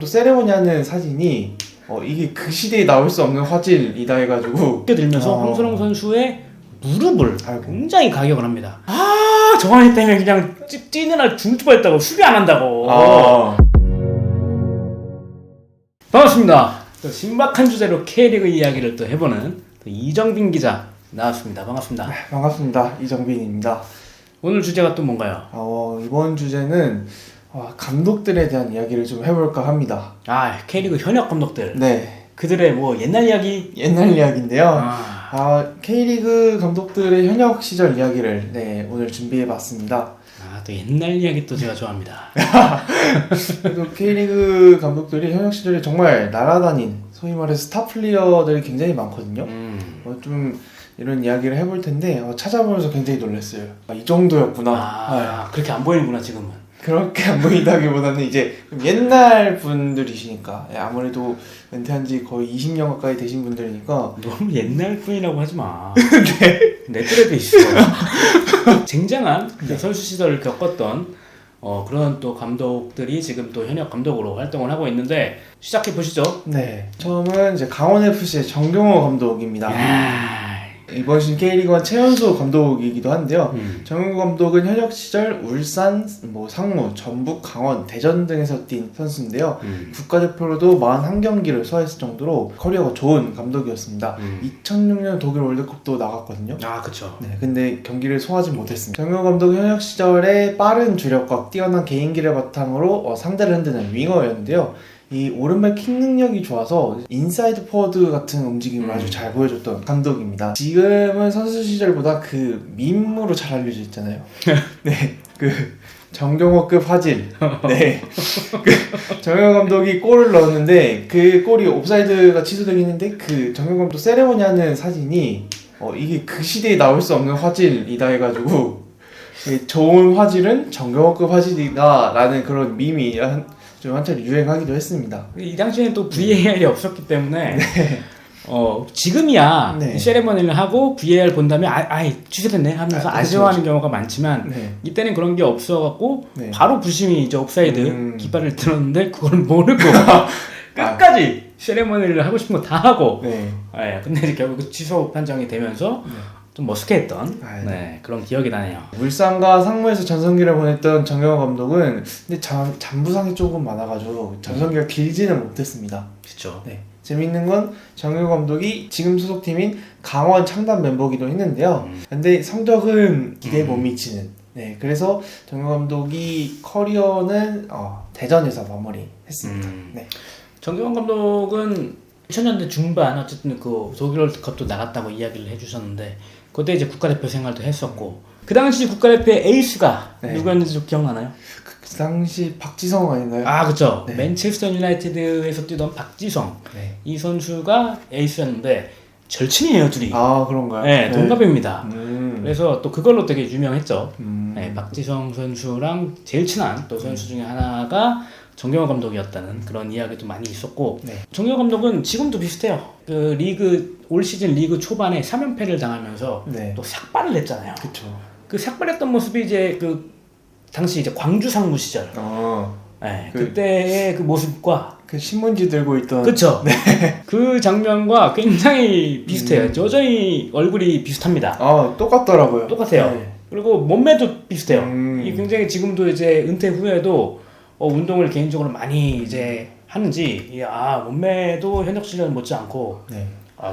또 세레모니 하는 사진이 이게 그 시대에 나올 수 없는 화질이다 해가지고 들면서 황선홍 선수의 무릎을 아이고. 굉장히 가격을 합니다. 정한이 때문에 그냥 뛰느라 죽을 뻔했다고 수비 안 한다고. 반갑습니다. 또 신박한 주제로 K리그 이야기를 또 해보는 또 이정빈 기자 나왔습니다. 반갑습니다. 네, 반갑습니다. 이정빈입니다. 오늘 주제가 또 뭔가요? 이번 주제는 감독들에 대한 이야기를 좀 해볼까 합니다. K리그 현역 감독들. 네, 그들의 뭐 옛날 이야기. 옛날 이야기인데요. K리그 감독들의 현역 시절 이야기를 오늘 준비해봤습니다. 또 옛날 이야기 또 제가 좋아합니다. 그래도 K리그 감독들이 현역 시절에 정말 날아다닌 소위 말해서 스타 플레이어들이 굉장히 많거든요. 좀 이런 이야기를 해볼 텐데 찾아보면서 굉장히 놀랐어요. 이 정도였구나. 그렇게 안 보이는구나 지금은. 그렇게 안 보인다기보다는 이제 옛날 분들이시니까 아무래도 은퇴한 지 거의 20년 가까이 되신 분들이니까 너무 옛날 분이라고 하지 마. 내 또래도 있어. 쟁쟁한 선수 시절을 겪었던 그런 또 감독들이 지금 또 현역 감독으로 활동을 하고 있는데 시작해 보시죠. 네, 처음은 이제 강원FC의 정경호 감독입니다. 이번 시즌 K리그1 최연소 감독이기도 한데요. 정경호 감독은 현역 시절 울산, 상무, 전북, 강원, 대전 등에서 뛴 선수인데요. 국가대표로도 41경기를 소화했을 정도로 커리어가 좋은 감독이었습니다. 2006년 독일 월드컵도 나갔거든요. 그쵸. 네, 근데 경기를 소화하지 못했습니다. 정경호 감독 현역 시절에 빠른 주력과 뛰어난 개인기를 바탕으로 상대를 흔드는 윙어였는데요. 이 오른발 킥 능력이 좋아서 인사이드 포워드 같은 움직임을 아주 잘 보여줬던 감독입니다. 지금은 선수 시절보다 그 밈으로 잘 알려져 있잖아요. 네, 그 정경호급 화질. 네, 그 정경호 감독이 골을 넣었는데 그 골이 옵사이드가 취소되긴 했는데 그 정경호 감독 세레모니 하는 사진이 이게 그 시대에 나올 수 없는 화질이다 해가지고 좋은 화질은 정경호급 화질이다 라는 그런 밈이 좀 한참 유행하기도 했습니다. 이 당시에는 또 VAR이 없었기 때문에 지금이야 세레머니를 하고 VAR 본 다음에 취소됐네 하면서 아쉬워하는 경우가 많지만 이때는 그런 게 없어갖고 바로 부심이 이제 옵사이드 깃발을 들었는데 그걸 모르고 끝까지 세레머니를 하고 싶은 거 다 하고 근데 이제 결국 취소 판정이 되면서 좀 머쓱해했던 그런 기억이 나네요. 울산과 상무에서 전성기를 보냈던 정경호 감독은 근데 잔부상이 조금 많아가지고 전성기가 길지는 못했습니다. 그렇죠. 재밌는 건 정경호 감독이 지금 소속팀인 강원 창단 멤버기도 했는데요. 근데 성적은 기대에 못 미치는. 그래서 정경호 감독이 커리어는 대전에서 마무리했습니다. 정경원 감독은 2000년대 중반 어쨌든 그 독일 월드컵도 나갔다고 이야기를 해주셨는데 그때 이제 국가대표 생활도 했었고 그 당시 국가대표의 에이스가 누구였는지 좀 기억나나요? 그 당시 박지성 아닌가요? 그쵸. 맨체스터 유나이티드에서 뛰던 박지성 이 선수가 에이스였는데 절친이에요 둘이. 그런가요? 동갑입니다. 그래서 또 그걸로 되게 유명했죠. 박지성 선수랑 제일 친한 또 선수 중에 하나가 정경호 감독이었다는 그런 이야기도 많이 있었고 정경호 감독은 지금도 비슷해요. 그 올 시즌 리그 초반에 3연패를 당하면서 또 삭발을 했잖아요. 그쵸. 그 삭발했던 모습이 이제 그 당시 이제 광주 상무 시절 그때의 그 모습과 그 신문지 들고 있던 그쵸. 그 장면과 굉장히 비슷해요. 여전히 얼굴이 비슷합니다. 똑같더라고요. 똑같아요. 그리고 몸매도 비슷해요. 이 굉장히 지금도 이제 은퇴 후에도 운동을 개인적으로 많이 이제 하는지 몸매도 현역 시절 못지않고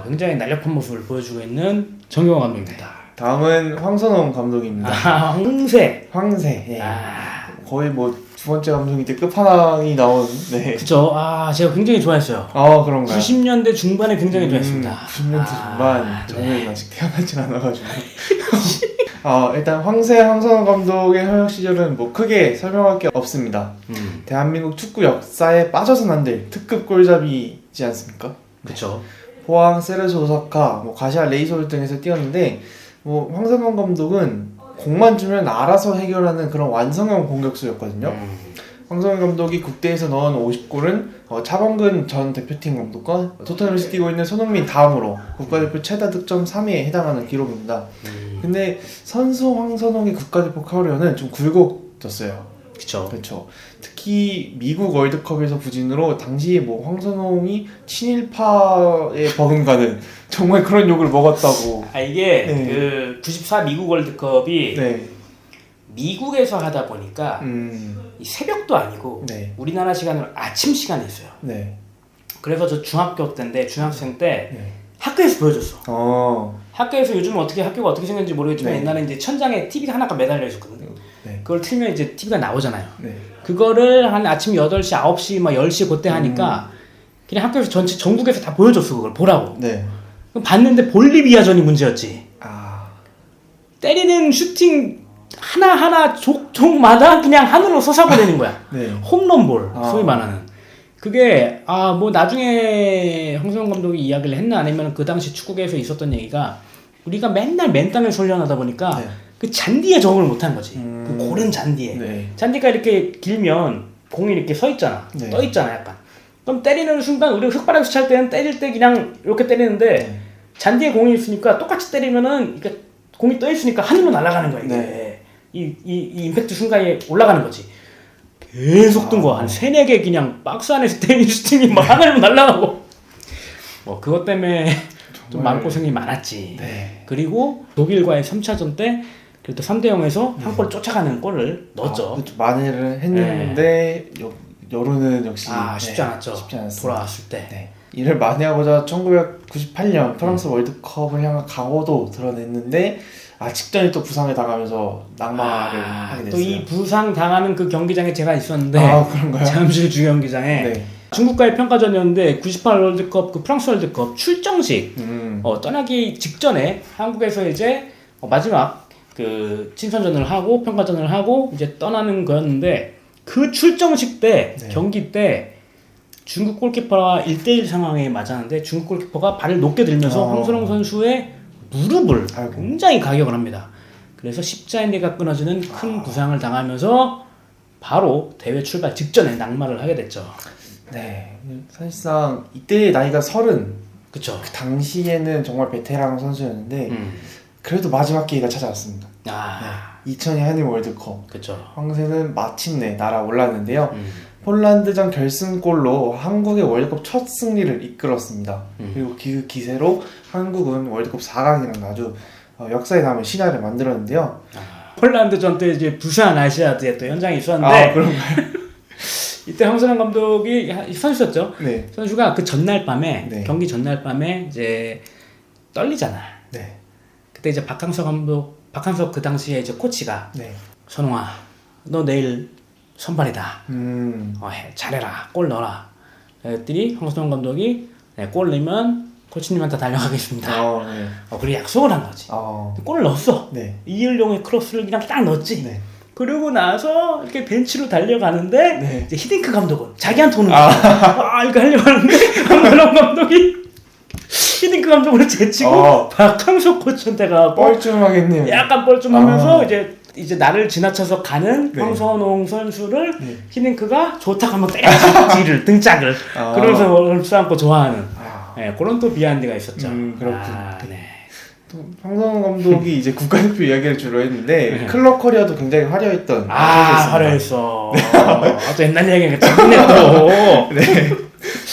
굉장히 날렵한 모습을 보여주고 있는 정경호 감독입니다. 다음은 황선홍 감독입니다. 황새. 거의 두 번째 감독이 때 끝판왕이 나온. 그쵸. 제가 굉장히 좋아했어요. 그런가요? 90년대 중반에 굉장히 좋아했습니다. 90년대 중반. 저는 아직 태어나진 않아가지고. 일단 황선홍 감독의 현역 시절은 크게 설명할 게 없습니다. 대한민국 축구 역사에 빠져서는 안 될 특급 골잡이지 않습니까? 그쵸. 포항, 세레소 오사카, 가시아 레이소르 등에서 뛰었는데 황선홍 감독은 공만 주면 알아서 해결하는 그런 완성형 공격수였거든요. 황선홍 감독이 국대에서 넣은 50골은 차범근 전 대표팀 감독과 토트넘에서 뛰고 있는 손흥민 다음으로 국가대표 최다 득점 3위에 해당하는 기록입니다. 근데 선수 황선홍의 국가대표 커리어는 좀 굴곡졌어요. 그렇죠. 특히 미국 월드컵에서 부진으로 당시 뭐 황선홍이 친일파에 버금가는 정말 그런 욕을 먹었다고. 이게 그 94 미국 월드컵이 미국에서 하다 보니까 이 새벽도 아니고 우리나라 시간으로 아침 시간이었어요. 그래서 저 중학교 때인데 중학생 때 학교에서 보여줬어. 학교에서 요즘 학교가 어떻게 생겼는지 모르겠지만 옛날에 이제 천장에 TV가 하나가 매달려 있었거든요. 그걸 틀면 이제 TV가 나오잖아요. 그거를 한 아침 8시, 9시, 막 10시 그때 하니까 그냥 학교에서 전국에서 다 보여줬어. 그걸 보라고. 그럼 봤는데 볼리비아전이 문제였지. 때리는 슈팅 하나하나 족마다 그냥 하늘로 솟아버리는 거야. 홈런볼, 소위 말하는. 그게 뭐 나중에 황선홍 감독이 이야기를 했나 아니면 그 당시 축구계에서 있었던 얘기가 우리가 맨날 맨 땅에 훈련하다 보니까 그 잔디에 적응을 못한 거지. 그 고른 잔디에. 잔디가 이렇게 길면 공이 이렇게 서 있잖아. 떠 있잖아, 약간. 그럼 때리는 순간 우리가 흙바닥에서 찰 때는 때릴 때 그냥 이렇게 때리는데 잔디에 공이 있으니까 똑같이 때리면은 그러니까 공이 떠 있으니까 하늘로 날아가는 거야. 이게. 이 임팩트 순간에 올라가는 거지. 계속 뜬 거야. 한 3-4개 그냥 박스 안에서 때리는 슈팅이 막 하늘로 날아가고. 그것 때문에 좀 마음고생이 많았지. 그리고 독일과의 3차전 때 그래도 3-0에서 한 골 쫓아가는 골을 넣었죠. 만회를 했는데 여론은 역시 쉽지 않았죠. 돌아왔을 때. 이를 만회하고자 1998년 프랑스 월드컵을 향한 각오도 드러냈는데 직전에 또 부상을 당하면서 낙마를 하게 됐어요. 또 이 부상 당하는 그 경기장에 제가 있었는데 그런가요? 잠실 주경기장에 중국과의 평가전이었는데 98 월드컵 그 프랑스 월드컵 출정식 떠나기 직전에 한국에서 이제 마지막 그 친선전을 하고 평가전을 하고 이제 떠나는 거였는데 그 출정식 때 경기 때 중국 골키퍼와 1대1 상황에 맞았는데 중국 골키퍼가 발을 높게 들면서 황선홍 선수의 무릎을 굉장히 가격을 합니다. 그래서 십자인대가 끊어지는 큰 부상을 당하면서 바로 대회 출발 직전에 낙마를 하게 됐죠. 사실상 이때 나이가 30. 그쵸. 그 당시에는 정말 베테랑 선수였는데 그래도 마지막 기회가 찾아왔습니다. 2002 한일 월드컵. 그쵸. 황새는 마침내 날아올랐는데요. 폴란드전 결승골로 한국의 월드컵 첫 승리를 이끌었습니다. 그리고 그 기세로 한국은 월드컵 4강이라는 아주 역사에 남을 신화를 만들었는데요. 폴란드전 때 이제 부산 아시아드에 또 현장에 있었는데 그런가요? 이때 황선홍 감독이 선수였죠. 선수가 그 전날 밤에 경기 전날 밤에 이제 떨리잖아. 그때 이제 박항석 그 당시에 이제 코치가 선홍아 너 내일 선발이다. 잘해라. 골 넣어라. 그랬더니 황선홍 감독이 골 넣으면 코치님한테 달려가겠습니다. 그리고 약속을 한 거지. 골을 넣었어. 이일용의 크로스를 그냥 딱 넣었지. 그러고 나서 이렇게 벤치로 달려가는데 이제 히딩크 감독은 자기한테 오는 거야. 이거 하려고 하는데 황선홍 감독이 히딩크 감독을 제치고 박항석 코치한테 가고 뻘쭘하겠네요. 약간 뻘쭘하면서 이제 나를 지나쳐서 가는 황선홍 선수를 히딩크가 좋다고 한번 때렸지. 뒤를 등짝을. 그러면서 얼싸안고 좋아하는 그런 또 비하인드가 있었죠. 그렇군요. 또 황선홍 감독이 이제 국가대표 이야기를 주로 했는데 클럽 커리어도 굉장히 화려했던 화려했어. 또 옛날 얘기가 재밌네 또.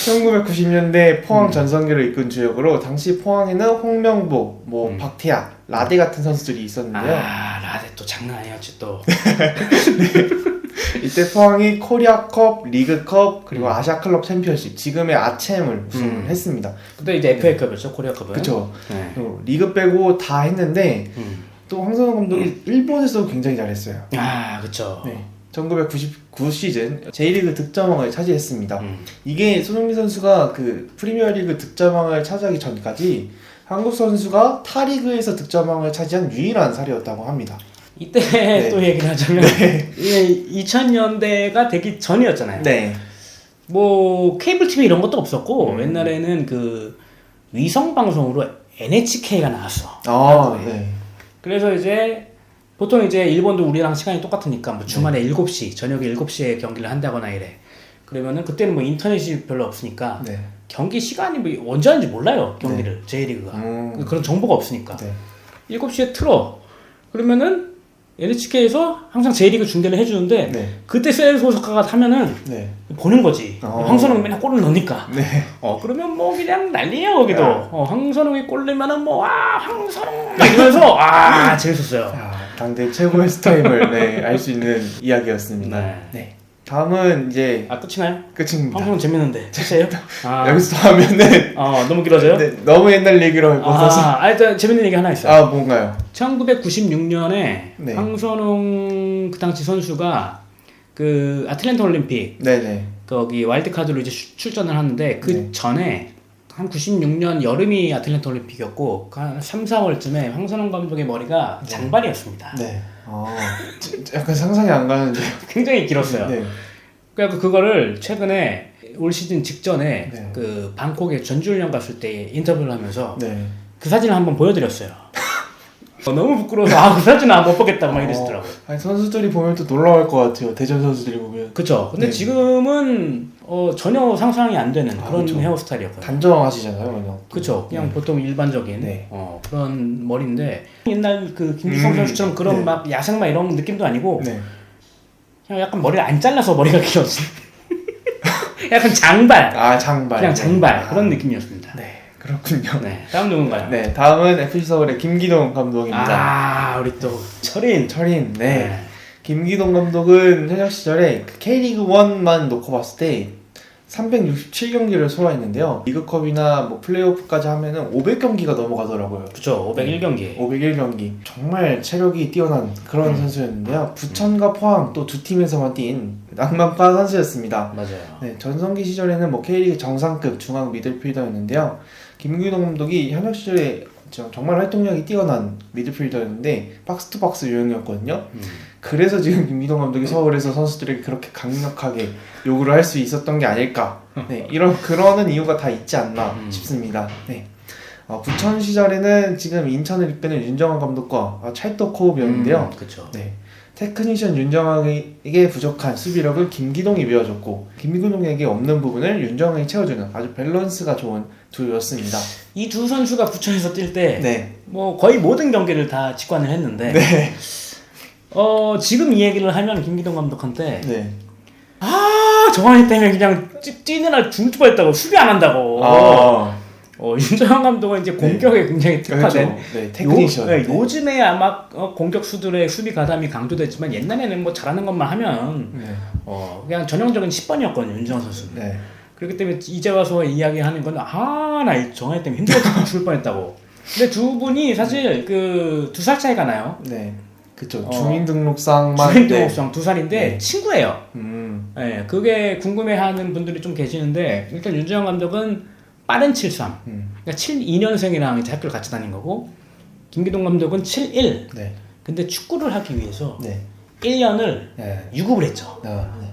1990년대 포항 전성기를 이끈 주역으로 당시 포항에는 홍명보, 박태학, 라데 같은 선수들이 있었는데요. 라데 또 장난 아니었지 또. 이때 포항이 코리아컵, 리그컵, 그리고 아시아 클럽 챔피언십, 지금의 아챔을 우승을 했습니다. 그때 이제 FA컵이었죠, 코리아컵은. 그렇죠. 리그 빼고 다 했는데 또 황선홍 감독이 일본에서도 굉장히 잘했어요. 그렇죠. 1999 시즌 J리그 득점왕을 차지했습니다. 이게 손흥민 선수가 그 프리미어리그 득점왕을 차지하기 전까지 한국 선수가 타리그에서 득점왕을 차지한 유일한 사례였다고 합니다. 이때 또 얘기를 하자면 이게 2000년대가 되기 전이었잖아요. 뭐 케이블 TV 이런 것도 없었고 옛날에는 그 위성 방송으로 NHK가 나왔어. 그래서 이제 보통 이제 일본도 우리랑 시간이 똑같으니까 뭐 주말에 7시, 저녁에 7시에 경기를 한다거나 이래. 그러면은 그때는 뭐 인터넷이 별로 없으니까 경기 시간이 뭐 언제 하는지 몰라요. 경기를 J리그가. 그런 정보가 없으니까. 7시에 틀어. 그러면은 NHK에서 항상 J리그 중계를 해주는데 네. 그때 셀 소속가가 타면은 네. 보는 거지. 황선홍이 맨날 골을 넣으니까. 네. 그러면 뭐 그냥 난리야 거기도. 야. 황선홍이 골 넣으면은 뭐 황선홍 막 이러면서 재밌었어요. 당대 최고의 스타임을 네, 알 수 있는 이야기였습니다. 네. 네. 다음은 이제 끝이나요? 끝입니다. 황선홍 재밌는데 끝이에요? 여기서 더 하면은 너무 길어져요? 네, 너무 옛날 얘기로 할 것 같아서. 일단 재밌는 얘기 하나 있어요. 뭔가요? 1996년에 네. 황선홍 그 당시 선수가 그 아틀랜타 올림픽 네네. 거기 와일드카드로 이제 출전을 하는데 그 네. 전에 한 96년 여름이 아틀랜타 올림픽이었고 한 3, 4월쯤에 황선홍 감독의 머리가 장발이었습니다. 네. 약간 상상이 안 가는데. 굉장히 길었어요. 네. 그래서 그거를 최근에 올 시즌 직전에 네. 그 방콕에 전주훈련 갔을 때 인터뷰를 하면서 네. 그 사진을 한번 보여드렸어요. 너무 부끄러워서 그 사진은 못 보겠다고 막 이러시더라고요. 선수들이 보면 또 놀라울 것 같아요. 대전 선수들이 보면. 그쵸. 근데 네. 지금은 전혀 상상이 안 되는 그런 그쵸. 헤어스타일이었거든요. 단정하시잖아요, 그냥. 그쵸. 그냥 네. 보통 일반적인 네. 그런 머리인데 옛날 그 김주성 선수처럼 그런 네. 막 야생 막 이런 느낌도 아니고 네. 그냥 약간 머리를 안 잘라서 머리가 길어진 약간 장발. 장발. 그냥 장발 그런 느낌이었습니다. 네. 그렇군요. 네. 다음 누군가요? 네. 다음은 FC 서울의 김기동 감독입니다. 우리 또 철인. 네. 김기동 감독은 현역 시절에 K리그 1만 놓고 봤을 때 367경기를 소화했는데요. 리그컵이나 뭐 플레이오프까지 하면은 500경기가 넘어가더라고요. 그쵸. 501경기. 501경기. 정말 체력이 뛰어난 그런 선수였는데요. 부천과 포항 또 두 팀에서만 뛴 낭만파 선수였습니다. 맞아요. 네, 전성기 시절에는 뭐 K리그 정상급 중앙 미들필더였는데요. 김기동 감독이 현역 시절에 정말 활동량이 뛰어난 미드필더였는데 박스투박스 유형이었거든요. 그래서 지금 김기동 감독이 서울에서 선수들에게 그렇게 강력하게 요구를 할 수 있었던 게 아닐까. 네, 그러는 이유가 다 있지 않나 싶습니다. 네. 부천 시절에는 지금 인천을 이끄는 윤정환 감독과 찰떡호흡이었는데요. 그쵸. 네. 테크니션 윤정환에게 부족한 수비력을 김기동이 메워줬고 김기동에게 없는 부분을 윤정환이 채워주는 아주 밸런스가 좋은 두였습니다. 이 두 선수가 부천에서 뛸 때 네. 뭐 거의 모든 경기를 다 직관을 했는데 네. 지금 이 얘기를 하면 김기동 감독한테 네. 정환이 때문에 그냥 뛰느라 죽을 뻔했다고 수비 안 한다고. 윤정환 감독은 이제 공격에 굉장히 특화된 그렇죠. 네, 테크니션. 요즘에 아마 공격수들의 수비 가담이 강조됐지만 옛날에는 뭐 잘하는 것만 하면 그냥 전형적인 10번이었거든요 윤정환 선수는. 네. 그렇기 때문에 이제 와서 이야기하는 건 나 정환이 때문에 힘들어서 죽을 뻔했다고. 근데 두 분이 사실 그 2살 차이가 나요. 네. 그쵸. 주민등록상만. 주민등록상 2살인데 네. 친구예요. 네, 그게 궁금해하는 분들이 좀 계시는데 일단 윤정환 감독은 빠른 73. 그러니까 72년생이랑 이제 학교를 같이 다닌 거고 김기동 감독은 71. 네. 근데 축구를 하기 위해서 네. 1년을 네. 유급을 했죠.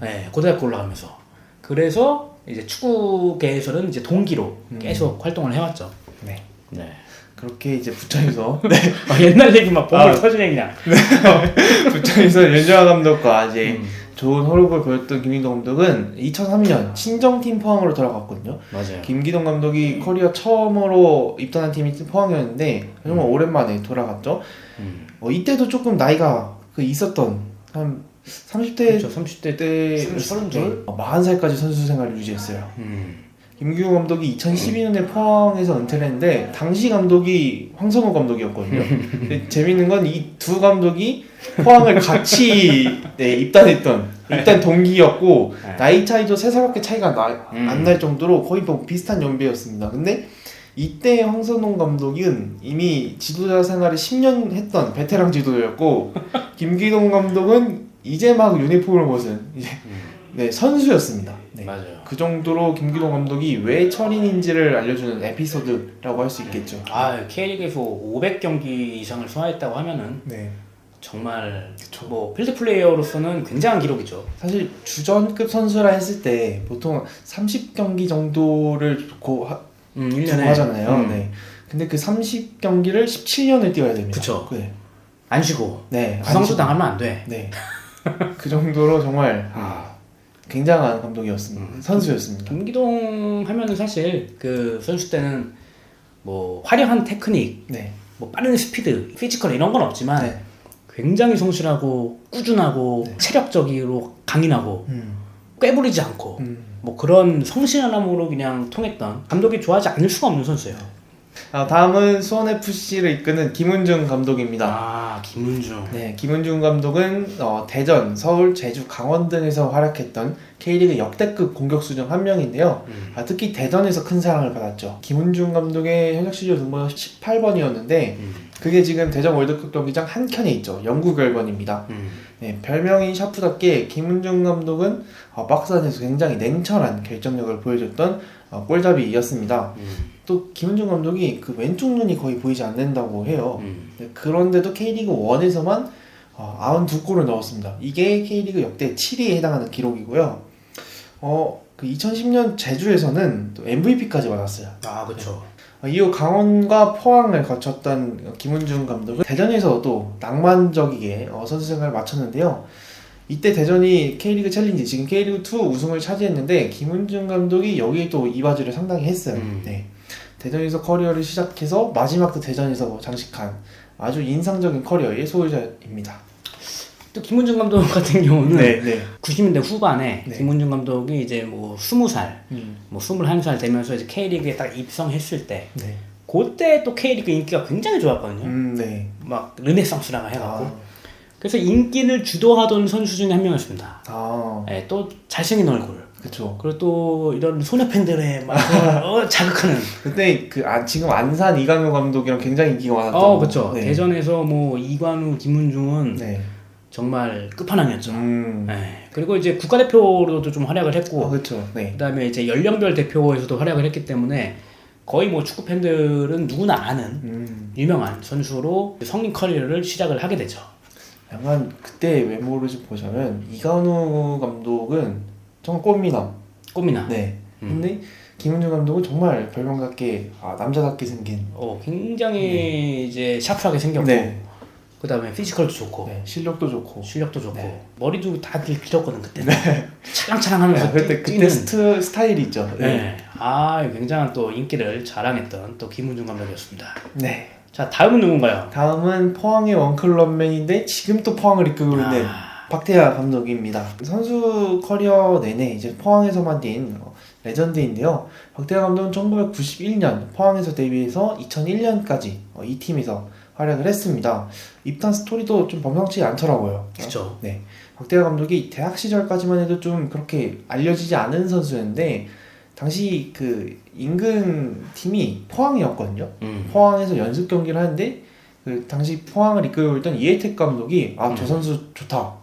네, 고등학교 올라가면서. 그래서 이제 축구계에서는 이제 동기로 계속 활동을 해왔죠. 네. 네. 그렇게 이제 부천에서 네. 옛날 얘기 막 보물 터지네 그냥. 부천에서 윤정환 감독과 이제 좋은 호흡을 보였던 김기동 감독은 2003년 친정팀 포항으로 돌아갔거든요. 맞아요. 김기동 감독이 커리어 처음으로 입단한 팀이 포항이었는데 정말 오랜만에 돌아갔죠. 이때도 조금 나이가 있었던 한 30대 그렇죠. 30대 때 30대 40살까지 선수 생활을 유지했어요. 김기동 감독이 2012년에 포항에서 은퇴를 했는데 당시 감독이 황성우 감독이었거든요. 근데 재밌는 건 이 두 감독이 포항을 같이 입단 동기였고 나이 차이도 3살밖에 차이가 안 날 정도로 거의 뭐 비슷한 연배였습니다. 근데 이때 황선홍 감독은 이미 지도자 생활을 10년 했던 베테랑 지도자였고 김기동 감독은 이제 막 유니폼을 벗은 이제 선수였습니다. 네. 맞아요. 그 정도로 김기동 감독이 왜 철인인지를 알려주는 에피소드라고 할 수 있겠죠. K리그에서 500경기 이상을 소화했다고 하면은 정말 뭐 필드 플레이어로서는 굉장한 기록이죠. 사실 주전급 선수라 했을 때 보통 30경기 정도를 두고 1년에 하잖아요. 네. 근데 그 30경기를 17년을 뛰어야 됩니다. 그쵸. 네. 안 쉬고. 네. 부상도 당하면 안 돼. 네. 그 정도로 정말 굉장한 감독이었습니다. 선수였습니다. 김기동 하면은 사실 그 선수 때는 뭐 화려한 테크닉, 네. 뭐 빠른 스피드, 피지컬 이런 건 없지만 네. 굉장히 성실하고 꾸준하고 네. 체력적으로 강인하고 꾀부리지 않고 뭐 그런 성실함으로 그냥 통했던 감독이 좋아하지 않을 수가 없는 선수예요. 다음은 수원FC를 이끄는 김은중 감독입니다. 아, 김은중. 네, 김은중 감독은 대전, 서울, 제주, 강원 등에서 활약했던 K리그 역대급 공격수 중 한 명인데요. 특히 대전에서 큰 사랑을 받았죠. 김은중 감독의 현역 시절 등번호 18번이었는데 그게 지금 대전 월드컵 경기장 한 켠에 있죠. 영구 결번입니다. 네, 별명인 샤프답게 김은중 감독은 박스 안에서 굉장히 냉철한 결정력을 보여줬던 골잡이였습니다. 또 김은중 감독이 그 왼쪽 눈이 거의 보이지 않는다고 해요. 네, 그런데도 K리그 1에서만 92골을 넣었습니다. 이게 K리그 역대 7위에 해당하는 기록이고요. 그 2010년 제주에서는 또 MVP까지 받았어요. 아, 그렇죠. 이후 강원과 포항을 거쳤던 김은중 감독은 대전에서 또 낭만적이게 선수 생활을 마쳤는데요. 이때 대전이 K리그 챌린지, 지금 K리그2 우승을 차지했는데 김은중 감독이 여기에 또 이바지를 상당히 했어요. 네. 대전에서 커리어를 시작해서 마지막도 대전에서 장식한 아주 인상적인 커리어의 소유자입니다. 또 김은중 감독 같은 경우는 네. 90년대 후반에 네. 김은중 감독이 이제 뭐 20살, 뭐 21살 되면서 이제 K리그에 딱 입성했을 때 네. 그때 또 K리그 인기가 굉장히 좋았거든요. 네. 막 르네상스라고 해갖고 그래서 인기를 주도하던 선수 중에 한 명이었습니다. 네, 또 잘생긴 얼굴. 그렇죠. 그리고 또 이런 소녀 팬들의 막 자극하는. 그때 지금 안산 이강효 감독이랑 굉장히 인기가 많았던. 그렇죠. 네. 대전에서 뭐 이관우, 김은중은 네. 정말 끝판왕이었죠. 네. 그리고 이제 국가대표로도 좀 활약을 했고, 그렇죠. 네. 그다음에 이제 연령별 대표에서도 활약을 했기 때문에 거의 뭐 축구 팬들은 누구나 아는 유명한 선수로 성인 커리어를 시작을 하게 되죠. 약간 그때 외모를 좀 보자면 이관우 감독은 정말 꽃미남. 네. 근데 김은중 감독은 정말 별명답게 남자답게 생긴. 굉장히 이제 샤프하게 생겼고. 네. 그 다음에 피지컬도 좋고. 네. 실력도 좋고. 네. 머리도 다들 길었거든 그때. 네. 찰랑찰랑하면서. 그때 스타일이 있죠. 네. 굉장한 또 인기를 자랑했던 또 김은중 감독이었습니다. 네. 자, 다음은 누군가요? 다음은 포항의 원클럽맨인데 지금 또 포항을 이끌고 있는 박태하 감독입니다. 선수 커리어 내내 이제 포항에서만 뛴 레전드인데요. 박태하 감독은 1991년 포항에서 데뷔해서 2001년까지 이 팀에서 활약을 했습니다. 입단 스토리도 좀 범상치 않더라고요. 그렇죠. 네. 박태하 감독이 대학 시절까지만 해도 좀 그렇게 알려지지 않은 선수였는데 당시 그 인근 팀이 포항이었거든요. 포항에서 연습 경기를 하는데 그 당시 포항을 이끌고 있던 이혜택 감독이 저 선수 좋다.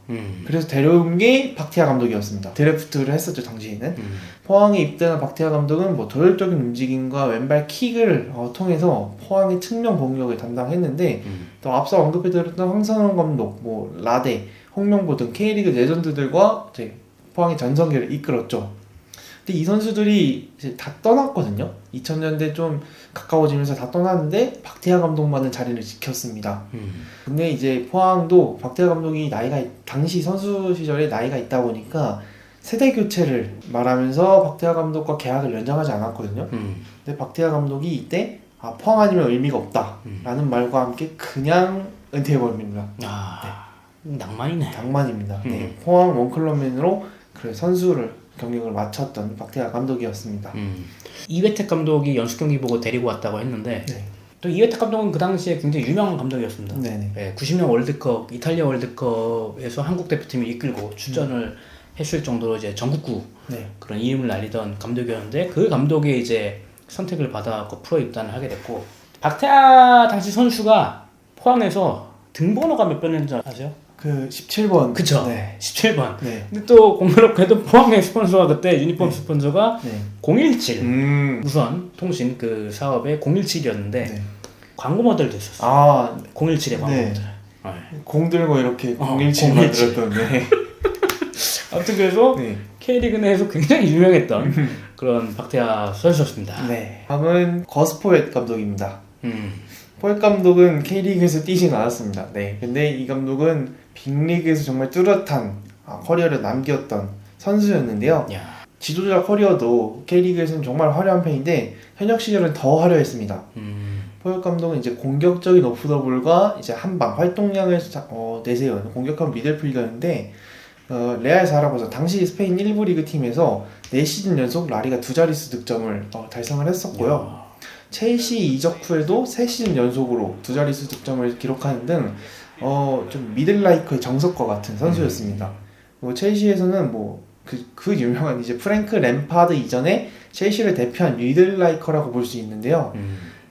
그래서 데려온 게 박태하 감독이었습니다. 드래프트를 했었죠 당시에는. 포항에 입단한 박태하 감독은 뭐 도열적인 움직임과 왼발 킥을 통해서 포항의 측면 공격을 담당했는데 또 앞서 언급해드렸던 황선홍 감독, 뭐 라데, 홍명보 등 K리그 레전드들과 이제 포항의 전성기를 이끌었죠. 근데 이 선수들이 이제 다 떠났거든요. 2000년대 좀 가까워지면서 다 떠났는데 박태하 감독만은 자리를 지켰습니다. 근데 이제 포항도 박태하 감독이 당시 선수 시절에 나이가 있다 보니까 세대 교체를 말하면서 박태하 감독과 계약을 연장하지 않았거든요. 근데 박태하 감독이 이때 포항 아니면 의미가 없다라는 말과 함께 그냥 은퇴해버립니다. 낭만이네. 낭만입니다. 네, 포항 원클럽맨으로 그 선수를 경력을 마쳤던 박태하 감독이었습니다. 이회택 감독이 연습 경기 보고 데리고 왔다고 했는데 또 이회택 감독은 그 당시에 굉장히 유명한 감독이었습니다. 네, 90년 월드컵, 이탈리아 월드컵에서 한국 대표팀을 이끌고 출전을 했을 정도로 이제 전국구 그런 이름을 날리던 감독이었는데 그 감독의 이제 선택을 받아갖고 프로 입단을 하게 됐고 박태하 당시 선수가 포항에서 등번호가 몇 번인지 아세요? 그 17번. 그쵸. 네. 17번. 네. 근데 또 공교롭게도 포항의 스폰서가 그때 유니폼 스폰서가 017 무선 통신 그 사업의 017이었는데 광고 모델도 있었어요. 017의 광고 모델. 공 들고 이렇게 017 만들었던. 아무튼 그래서 K리그 내에서 굉장히 유명했던 그런 박태하 선수였습니다. 네. 다음은 거스포엣 감독입니다. 포엣 감독은 K리그에서 뛰진 않았습니다. 근데 이 감독은 빅리그에서 정말 뚜렷한 커리어를 남겼던 선수였는데요. 지도자 커리어도 K리그에서는 정말 화려한 편인데 현역 시절은 더 화려했습니다. 포역 감독은 이제 공격적인 오프더볼과 이제 한방 활동량을 내세운 공격한 미들필더인데 레알 자라고서 당시 스페인 1부 리그 팀에서 4시즌 연속 라리가 두 자릿수 득점을 달성을 했었고요. 첼시 이적 후에도 3시즌 연속으로 두 자릿수 득점을 기록하는 등 좀 미들라이커의 정석과 같은 선수였습니다. 첼시에서는 그 유명한 이제 프랭크 램파드 이전에 첼시를 대표한 미들라이커라고 볼 수 있는데요.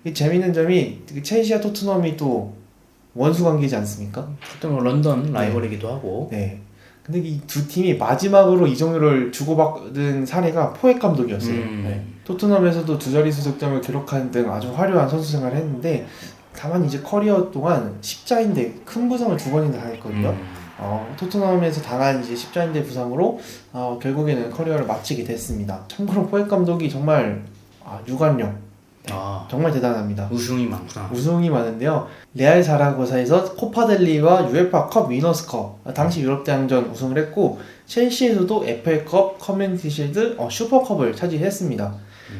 이 재밌는 점이 첼시와 토트넘이 또 원수 관계지 않습니까? 보통 런던 라이벌이기도 하고. 네. 근데 이 두 팀이 마지막으로 이적료를 주고받은 사례가 포획 감독이었어요. 네. 토트넘에서도 두 자릿수 득점을 기록하는 등 아주 화려한 선수 생활을 했는데 다만 이제 커리어 동안 십자인대 큰 부상을 2번이나 당했거든요. 토트넘에서 당한 이제 십자인대 부상으로 결국에는 커리어를 마치게 됐습니다. 참고로 포획 감독이 정말 유관력 정말 대단합니다. 우승이 많구나. 우승이 많은데요. 레알 자라고사에서 코파델리와 UEFA 컵 위너스컵 당시 유럽 대항전 우승을 했고 첼시에서도 FA컵, 커뮤니티 실드, 슈퍼컵을 차지했습니다.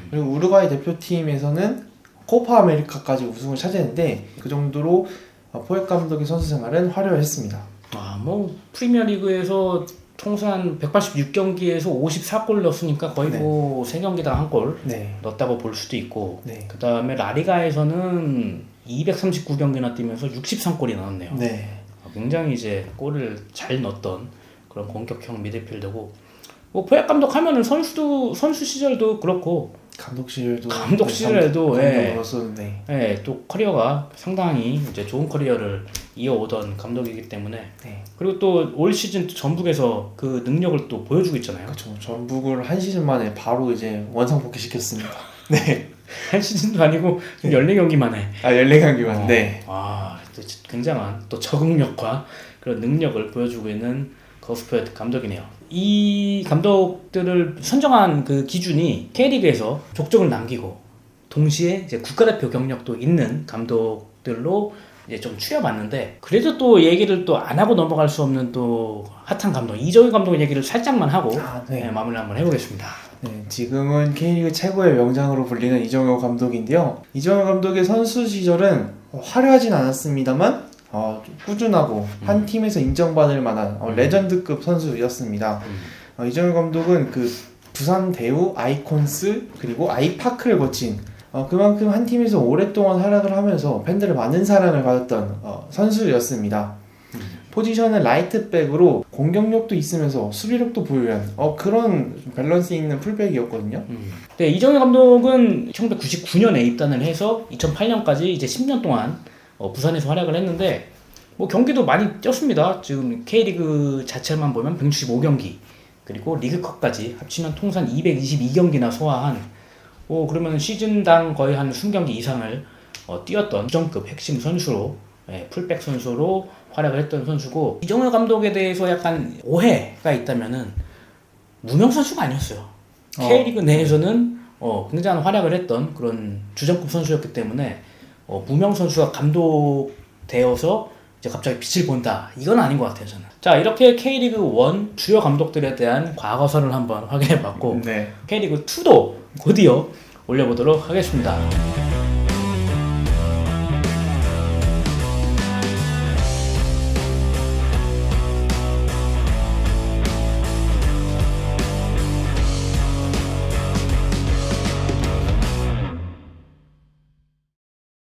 그리고 우루과이 대표팀에서는 코파 아메리카까지 우승을 차지했는데 그 정도로 포획 감독의 선수 생활은 화려했습니다. 프리미어리그에서 통산 186경기에서 54골 넣었으니까 거의 3경기당 1골 넣었다고 볼 수도 있고 그 다음에 라리가에서는 239경기나 뛰면서 63골이 넣었네요. 굉장히 이제 골을 잘 넣었던 그런 공격형 미드필더고 포획 감독 하면은 선수 시절도 그렇고 감독 시절에도 또 커리어가 상당히 이제 좋은 커리어를 이어오던 감독이기 때문에 그리고 또 올 시즌 전북에서 그 능력을 또 보여주고 있잖아요. 그렇죠. 전북을 한 시즌 만에 바로 이제 원상복귀 시켰습니다. 한 시즌도 아니고 14경기 만에. 14경기 만에. 또 굉장한 또 적응력과 그런 능력을 보여주고 있는 거스프레드 감독이네요. 이 감독들을 선정한 그 기준이 K리그에서 족적을 남기고 동시에 이제 국가대표 경력도 있는 감독들로 이제 좀 추려봤는데 그래도 또 얘기를 또 안 하고 넘어갈 수 없는 또 핫한 감독 이정효 감독의 얘기를 살짝만 하고 마무리 한번 해보겠습니다. 지금은 K리그 최고의 명장으로 불리는 이정효 감독인데요. 이정효 감독의 선수 시절은 화려하진 않았습니다만 꾸준하고 한 팀에서 인정받을 만한 레전드급 선수였습니다. 이정효 감독은 그 부산 대우, 아이콘스 그리고 아이파크를 거친 그만큼 한 팀에서 오랫동안 활약을 하면서 팬들의 많은 사랑을 받았던 선수였습니다. 포지션은 라이트백으로 공격력도 있으면서 수비력도 보유한 그런 밸런스 있는 풀백이었거든요. 이정효 감독은 1999년에 입단을 해서 2008년까지 이제 10년 동안 부산에서 활약을 했는데 경기도 많이 뛰었습니다. 지금 K리그 자체만 보면 165경기 그리고 리그컵까지 합치면 통산 222경기나 소화한 그러면 시즌당 거의 한 20경기 이상을 뛰었던 주전급 핵심 선수로 풀백 선수로 활약을 했던 선수고 이정효 감독에 대해서 약간 오해가 있다면은 무명 선수가 아니었어요. K리그 내에서는 굉장한 활약을 했던 그런 주전급 선수였기 때문에 무명 선수가 감독 되어서 이제 갑자기 빛을 본다 이건 아닌 것 같아요 저는. 자 이렇게 K리그 1 주요 감독들에 대한 과거사를 한번 확인해봤고 K리그 2도 곧이어 올려보도록 하겠습니다.